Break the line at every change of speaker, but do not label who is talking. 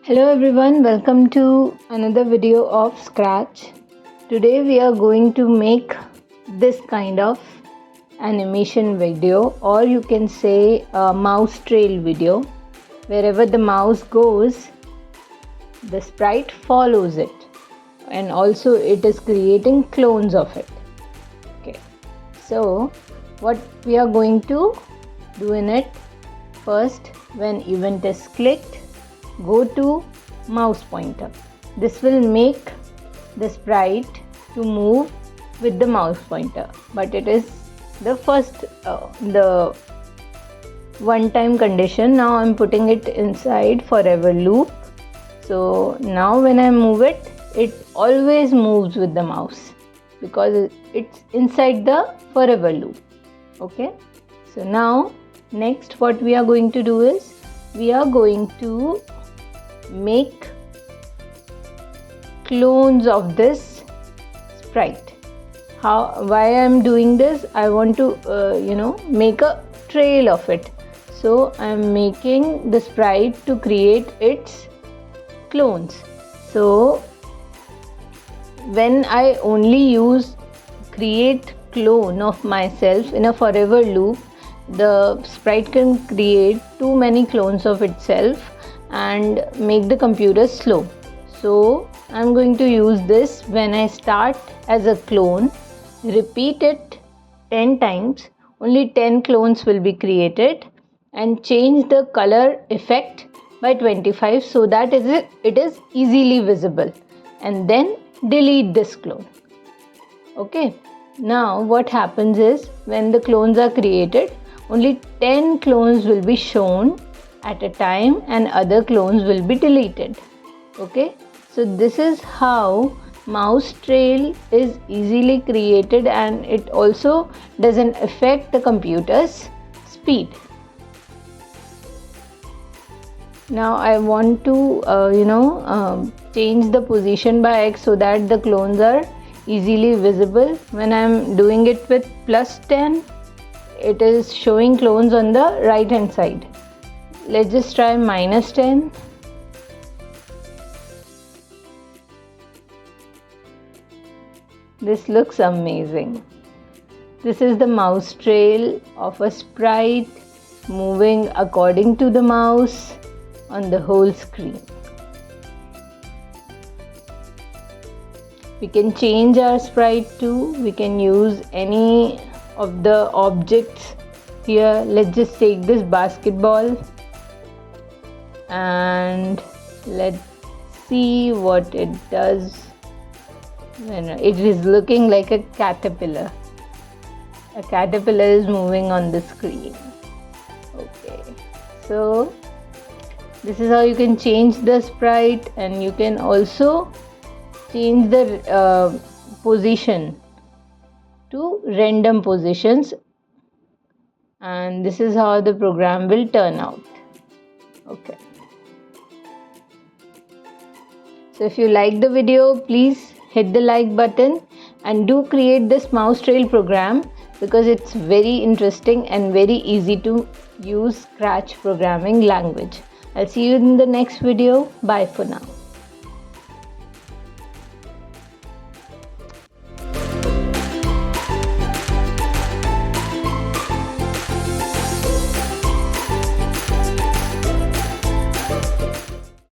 Hello everyone, welcome to another video of Scratch. Today we are going to make this kind of animation video, or you can say a mouse trail video. Wherever the mouse goes, the sprite follows it, and also it is creating clones of it. Okay, so what we are going to do in it, first when event is clicked, go to mouse pointer. This will make the sprite to move with the mouse pointer, but it is the the one time condition. Now I'm putting it inside forever loop. So now when I move it, it always moves with the mouse because it's inside the forever loop. Okay, so now next what we are going to do is we are going to make clones of this sprite. Why I'm doing this? I want to make a trail of it. So I'm making the sprite to create its clones. So when I only use create clone of myself in a forever loop, the sprite can create too many clones of itself and make the computer slow. So I'm going to use this when I start as a clone, repeat it 10 times, only 10 clones will be created, and change the color effect by 25 so that it is easily visible, and then delete this clone. Okay, now what happens is when the clones are created, only 10 clones will be shown at a time and other clones will be deleted. Okay, so this is how mouse trail is easily created, and it also doesn't affect the computer's speed. Now I want to change the position by X so that the clones are easily visible. When I'm doing it with +10, it is showing clones on the right hand side. Let's just try -10. This looks amazing. This is the mouse trail of a sprite moving according to the mouse on the whole screen. We can change our sprite too. We can use any of the objects here. Let's just take this basketball and let's see what it does. It is looking like a caterpillar. A caterpillar is moving on the screen. Okay, so this is how you can change the sprite, and you can also change the position to random positions, and this is how the program will turn out. Okay, so if you like the video, please hit the like button and do create this mouse trail program because it's very interesting and very easy to use Scratch programming language. I'll see you in the next video. Bye for now.